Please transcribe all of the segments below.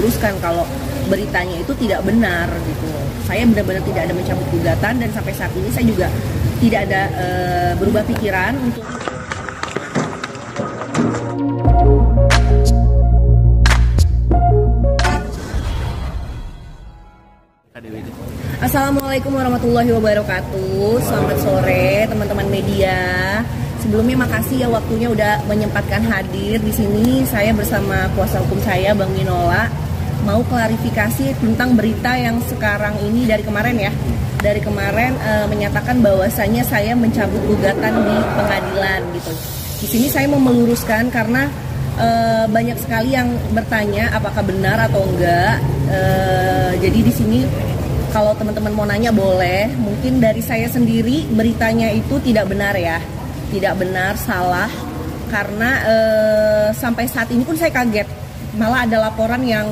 meluruskan kalau beritanya itu tidak benar gitu. Saya benar-benar tidak ada mencabut gugatan, dan sampai saat ini saya juga tidak ada berubah pikiran untuk. Assalamualaikum warahmatullahi wabarakatuh. Selamat sore teman-teman media. Sebelumnya makasih ya waktunya udah menyempatkan hadir di sini. Saya bersama kuasa hukum saya Bang Minola mau klarifikasi tentang berita yang sekarang ini dari kemarin ya. Dari kemarin menyatakan bahwasanya saya mencabut gugatan di pengadilan gitu. Di sini saya mau meluruskan karena banyak sekali yang bertanya apakah benar atau enggak. Jadi di sini kalau teman-teman mau nanya boleh. Mungkin dari saya sendiri beritanya itu tidak benar ya. Tidak benar, salah. Karena sampai saat ini pun saya kaget. Malah ada laporan yang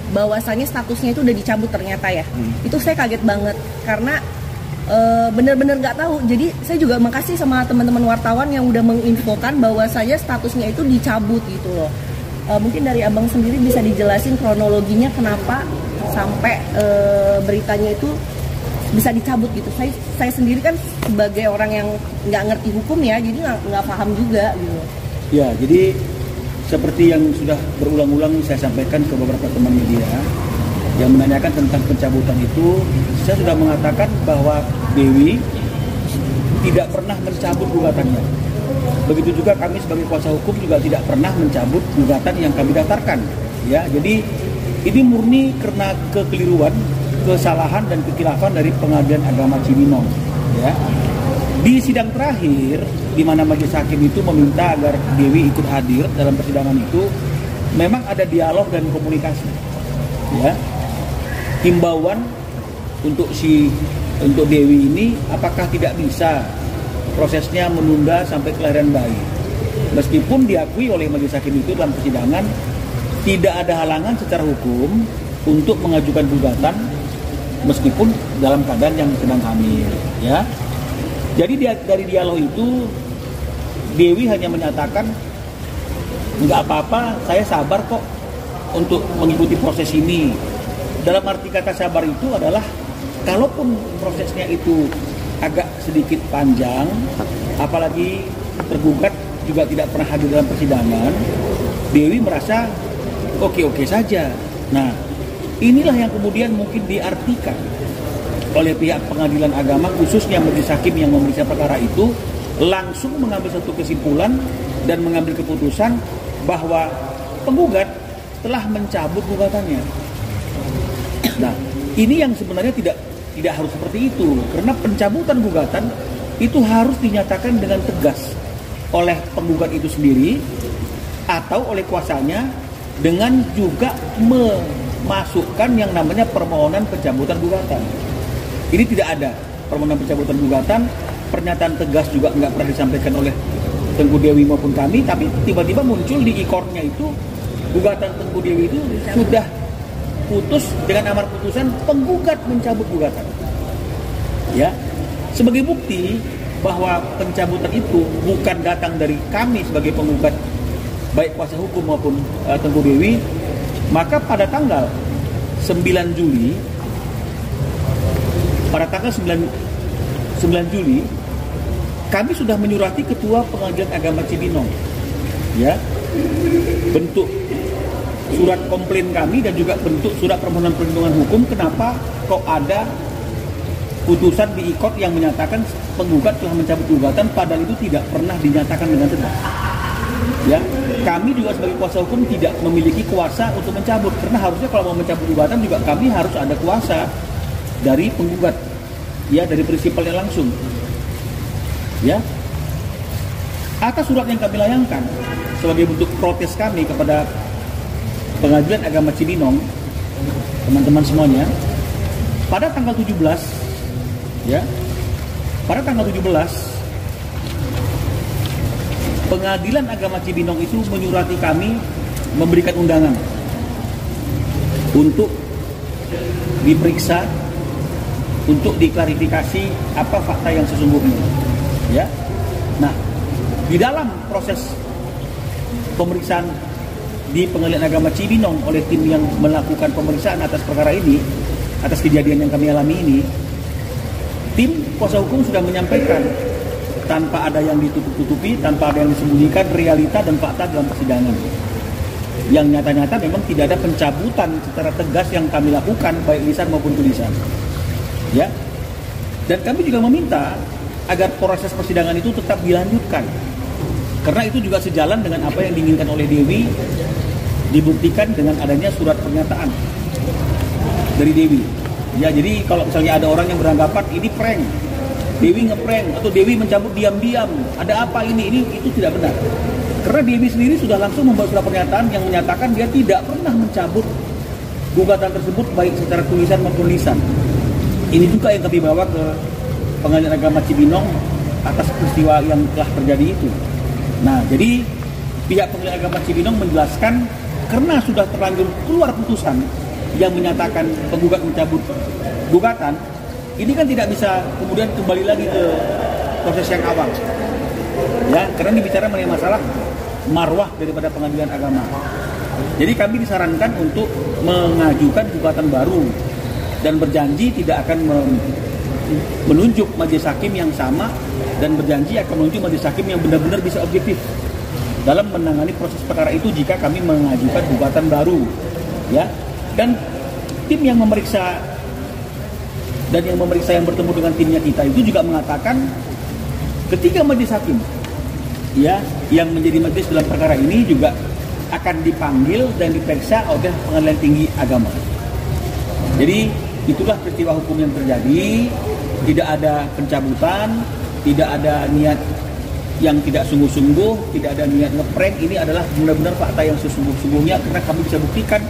bahwasannya statusnya itu udah dicabut ternyata ya. Itu saya kaget banget. Karena benar-benar nggak tahu. Jadi saya juga makasih sama teman-teman wartawan yang udah menginfokan bahwasanya statusnya itu dicabut gitu loh. Mungkin dari abang sendiri bisa dijelasin kronologinya kenapa sampai beritanya itu bisa dicabut gitu. Saya sendiri kan sebagai orang yang nggak ngerti hukum ya, jadi nggak paham juga gitu. Ya, jadi seperti yang sudah berulang-ulang saya sampaikan ke beberapa teman media yang menanyakan tentang pencabutan itu, saya sudah mengatakan bahwa Dewi tidak pernah mencabut gugatannya. Begitu juga kami sebagai kuasa hukum juga tidak pernah mencabut gugatan yang kami daftarkan. Ya, jadi ini murni karena kekeliruan, kesalahan dan kekhilafan dari Pengadilan Agama Cibinong. Ya. Di sidang terakhir, di mana majelis hakim itu meminta agar Dewi ikut hadir dalam persidangan itu, memang ada dialog dan komunikasi. Ya. Himbauan untuk Dewi ini, apakah tidak bisa prosesnya menunda sampai kelahiran bayi. Meskipun diakui oleh majelis hakim itu dalam persidangan, tidak ada halangan secara hukum untuk mengajukan gugatan meskipun dalam keadaan yang sedang hamil, ya. Jadi dari dialog itu Dewi hanya menyatakan nggak apa-apa, saya sabar kok untuk mengikuti proses ini. Dalam arti kata sabar itu adalah kalaupun prosesnya itu agak sedikit panjang, apalagi tergugat juga tidak pernah hadir dalam persidangan, Dewi merasa oke-oke saja. Nah, inilah yang kemudian mungkin diartikan oleh pihak pengadilan agama, khususnya majelis hakim yang memeriksa perkara itu, langsung mengambil satu kesimpulan dan mengambil keputusan bahwa penggugat telah mencabut gugatannya. Nah, ini yang sebenarnya tidak harus seperti itu, karena pencabutan gugatan itu harus dinyatakan dengan tegas oleh penggugat itu sendiri atau oleh kuasanya, dengan juga memasukkan yang namanya permohonan pencabutan gugatan. Ini tidak ada permohonan pencabutan gugatan, pernyataan tegas juga nggak pernah disampaikan oleh Tengku Dewi maupun kami, tapi tiba-tiba muncul di ikornya itu gugatan Tengku Dewi itu sudah putus dengan amar putusan penggugat mencabut gugatan. Ya, sebagai bukti bahwa pencabutan itu bukan datang dari kami sebagai penggugat, baik kuasa hukum maupun Tengku Dewi, maka pada tanggal 9 Juli, kami sudah menyurati Ketua Pengadilan Agama Cibinong, ya, bentuk surat komplain kami dan juga bentuk surat permohonan perlindungan hukum. Kenapa kok ada putusan di IKOT yang menyatakan penggugat telah mencabut gugatan, padahal itu tidak pernah dinyatakan dengan tegas. Ya, kami juga sebagai kuasa hukum tidak memiliki kuasa untuk mencabut, karena harusnya kalau mau mencabut gugatan juga kami harus ada kuasa dari penggugat, ya, dari prinsipalnya langsung. Ya, atas surat yang kami layangkan sebagai bentuk protes kami kepada Pengadilan Agama Cibinong, teman-teman semuanya, pada tanggal 17, ya, pada tanggal 17 Pengadilan Agama Cibinong itu menyurati kami, memberikan undangan untuk diperiksa, untuk diklarifikasi apa fakta yang sesungguhnya. Ya, nah, di dalam proses pemeriksaan di Pengadilan Agama Cibinong oleh tim yang melakukan pemeriksaan atas perkara ini, atas kejadian yang kami alami ini, tim kuasa hukum sudah menyampaikan tanpa ada yang ditutup-tutupi, tanpa ada yang disembunyikan realita dan fakta dalam persidangan. Yang nyata-nyata memang tidak ada pencabutan secara tegas yang kami lakukan baik lisan maupun tulisan. Ya. Dan kami juga meminta agar proses persidangan itu tetap dilanjutkan. Karena itu juga sejalan dengan apa yang diinginkan oleh Dewi, dibuktikan dengan adanya surat pernyataan dari Dewi. Ya, jadi kalau misalnya ada orang yang beranggapan ini prank, Dewi ngeprank atau Dewi mencabut diam-diam, ada apa ini itu tidak benar. Karena Dewi sendiri sudah langsung membuat surat pernyataan yang menyatakan dia tidak pernah mencabut gugatan tersebut baik secara tulisan maupun lisan. Ini juga yang kami bawa ke Pengadilan Agama Cibinong atas peristiwa yang telah terjadi itu. Nah, jadi pihak Pengadilan Agama Cibinong menjelaskan karena sudah terlanjur keluar putusan yang menyatakan penggugat mencabut gugatan, ini kan tidak bisa kemudian kembali lagi ke proses yang awal. Ya, karena ini bicara mengenai masalah marwah daripada pengadilan agama. Jadi kami disarankan untuk mengajukan gugatan baru dan berjanji tidak akan menunjuk majelis hakim yang sama dan berjanji akan menunjuk majelis hakim yang benar-benar bisa objektif dalam menangani proses perkara itu jika kami mengajukan gugatan baru. Ya. Dan tim yang memeriksa yang bertemu dengan timnya kita itu juga mengatakan ketika majelis hakim ya yang menjadi majelis dalam perkara ini juga akan dipanggil dan diperiksa oleh Pengadilan Tinggi Agama. Jadi itulah peristiwa hukum yang terjadi, tidak ada pencabutan, tidak ada niat yang tidak sungguh-sungguh, tidak ada niat ngeprank. Ini adalah benar-benar fakta yang sesungguh-sungguhnya karena kami bisa buktikan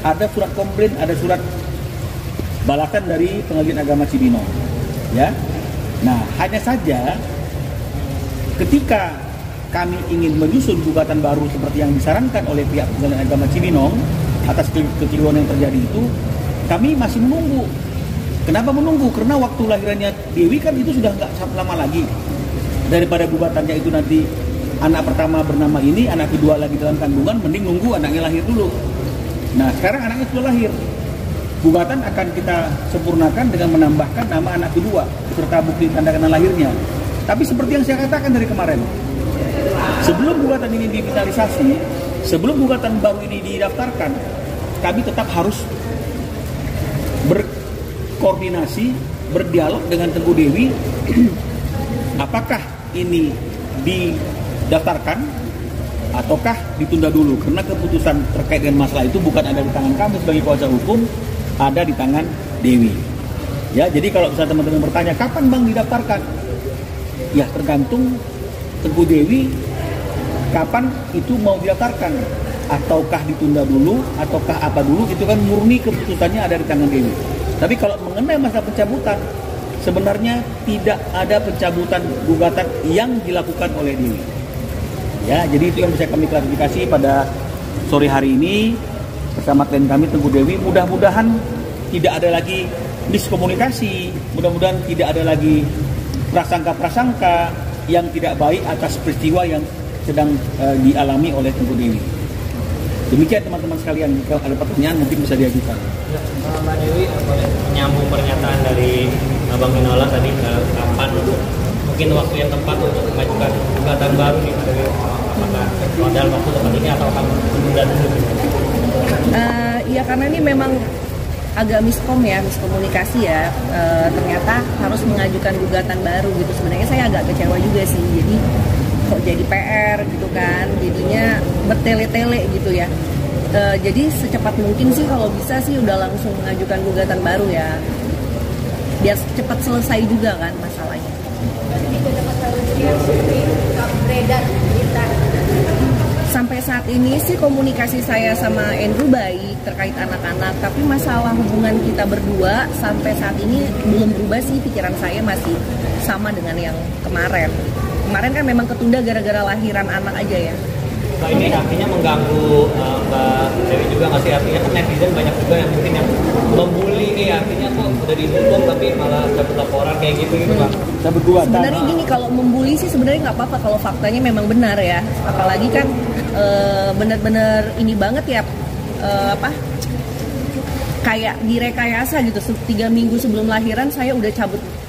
ada surat komplain, ada surat balasan dari Pengadilan Agama Cibinong. Ya. Nah, hanya saja ketika kami ingin menyusun gugatan baru seperti yang disarankan oleh pihak Pengadilan Agama Cibinong atas kekeliruan yang terjadi itu, kami masih menunggu. Kenapa menunggu? Karena waktu lahirannya Dewi kan itu sudah nggak lama lagi. Daripada gugatannya itu nanti anak pertama bernama ini, anak kedua lagi dalam kandungan, mending nunggu anaknya lahir dulu. Nah, sekarang anaknya sudah lahir. Gugatan akan kita sempurnakan dengan menambahkan nama anak kedua serta bukti tanda kenal lahirnya. Tapi seperti yang saya katakan dari kemarin, sebelum gugatan ini difinalisasi, sebelum gugatan baru ini didaftarkan, kami tetap harus berkoordinasi, berdialog dengan Teguh Dewi. Apakah ini didaftarkan ataukah ditunda dulu? Karena keputusan terkait dengan masalah itu bukan ada di tangan kami sebagai kuasa hukum, ada di tangan Dewi. Ya, jadi kalau misalnya teman-teman bertanya kapan Bang didaftarkan? Ya, tergantung Teguh Dewi kapan itu mau didaftarkan, ataukah ditunda dulu, ataukah apa dulu, itu kan murni keputusannya ada di tangan Dewi. Tapi kalau mengenai masa pencabutan, sebenarnya tidak ada pencabutan gugatan yang dilakukan oleh Dewi. Ya, jadi itu yang bisa kami klarifikasi pada sore hari ini bersama klien kami Teguh Dewi. Mudah-mudahan tidak ada lagi miskomunikasi, mudah-mudahan tidak ada lagi prasangka-prasangka yang tidak baik atas peristiwa yang sedang dialami oleh Teguh Dewi. Demikian teman-teman sekalian, jika ada pertanyaan mungkin bisa diajukan. Ya, Mbak Dewi, boleh menyambung pernyataan dari Abang Minola tadi, kapan mungkin waktu yang tepat untuk mengajukan gugatan baru nih, apakah dalam waktu tepat ini atau akan menunda dulu? Ya karena ini memang agak miskomunikasi ya. Ternyata harus mengajukan gugatan baru gitu. Sebenarnya saya agak kecewa juga sih. Jadi kok jadi PR gitu kan, jadinya bertele-tele gitu ya. Jadi secepat mungkin sih kalau bisa sih udah langsung mengajukan gugatan baru ya, biar cepat selesai juga kan masalahnya. Sampai saat ini sih komunikasi saya sama Andrew baik terkait anak-anak, tapi masalah hubungan kita berdua sampai saat ini belum berubah sih. Pikiran saya masih sama dengan yang kemarin. Kemarin kan memang ketunda gara-gara lahiran anak aja ya. Mbak, ini artinya mengganggu Mbak Dewi juga nggak sih? Artinya kan netizen banyak juga yang mungkin yang membuli nih, artinya kok udah dihukum tapi malah cabut laporan kayak gitu gitu Pak. Cabut gugatan. Sebenarnya gini, kalau membuli sih sebenarnya nggak apa-apa kalau faktanya memang benar ya. Apalagi kan benar-benar ini banget ya, kayak direkayasa gitu. 3 minggu sebelum lahiran saya udah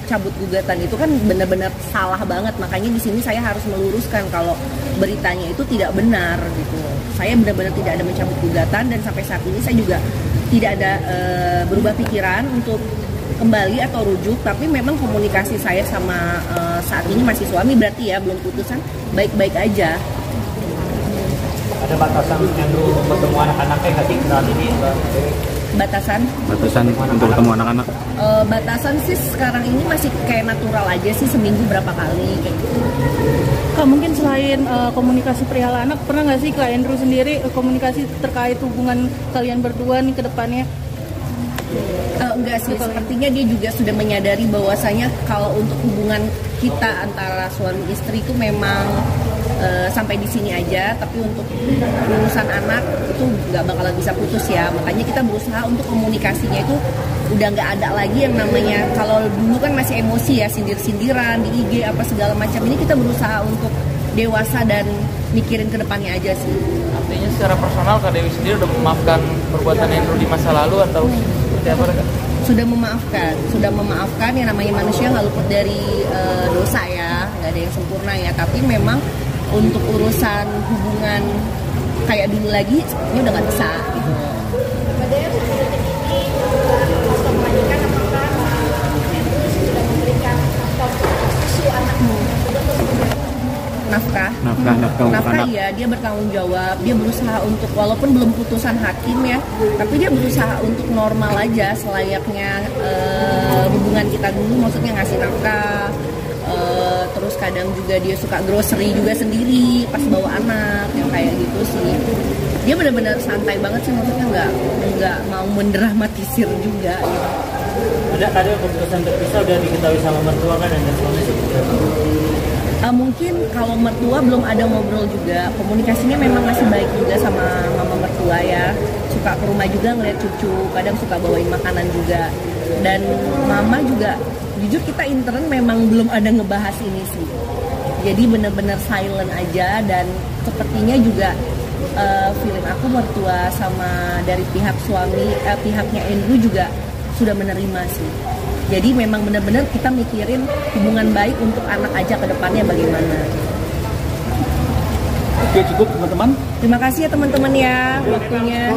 cabut gugatan, itu kan benar-benar salah banget. Makanya di sini saya harus meluruskan kalau beritanya itu tidak benar gitu. Saya benar-benar tidak ada mencabut gugatan, dan sampai saat ini saya juga tidak ada berubah pikiran untuk kembali atau rujuk. Tapi memang komunikasi saya sama saat ini masih suami, berarti ya belum putusan, baik-baik aja. Ada batasan Andrew untuk bertemu anak-anaknya nggak sih saat ini Mbak Dewi? Batasan untuk ketemu anak-anak? Batasan sih sekarang ini masih kayak natural aja sih, seminggu berapa kali kayak gitu. Kak, mungkin selain komunikasi perihal anak, pernah nggak sih Kak Andrew sendiri komunikasi terkait hubungan kalian berdua nih ke depannya? Enggak sih, sepertinya dia juga sudah menyadari bahwasanya kalau untuk hubungan kita antara suami istri itu memang sampai di sini aja, tapi untuk urusan anak itu nggak bakalan bisa putus ya. Makanya kita berusaha untuk komunikasinya itu udah nggak ada lagi yang namanya, kalau dulu kan masih emosi ya, sindir-sindiran di IG apa segala macam. Ini kita berusaha untuk dewasa dan mikirin ke depannya aja sih. Artinya secara personal Kak Dewi sendiri udah memaafkan perbuatan Andrew di masa lalu atau seperti apa Kak? Sudah memaafkan, yang namanya manusia nggak luput dari dosa ya, nggak ada yang sempurna ya. Tapi memang untuk urusan hubungan kayak dulu lagi, ini udah nggak bisa gitu. Nafkah ya, dia bertanggung jawab, dia berusaha untuk, walaupun belum putusan hakim ya, tapi dia berusaha untuk normal aja selayaknya hubungan kita dulu, maksudnya ngasih nafkah. Terus kadang juga dia suka grocery juga sendiri pas bawa anak, yang kayak gitu sih. Dia benar-benar santai banget sih, maksudnya nggak mau mendramatisir juga gitu. Ada keputusan terpisah udah diketahui sama mertua kan dan suami seperti mungkin kalau mertua belum ada ngobrol juga, komunikasinya memang masih baik juga sama mama mertua ya. Suka ke rumah juga ngeliat cucu, kadang suka bawain makanan juga. Dan mama juga, jujur kita intern memang belum ada ngebahas ini sih. Jadi bener-bener silent aja, dan sepertinya juga feeling aku mertua sama dari pihak suami, pihaknya Andrew juga sudah menerima sih. Jadi memang benar-benar kita mikirin hubungan baik untuk anak aja ke depannya bagaimana. Oke, cukup teman-teman. Terima kasih ya teman-teman ya waktunya.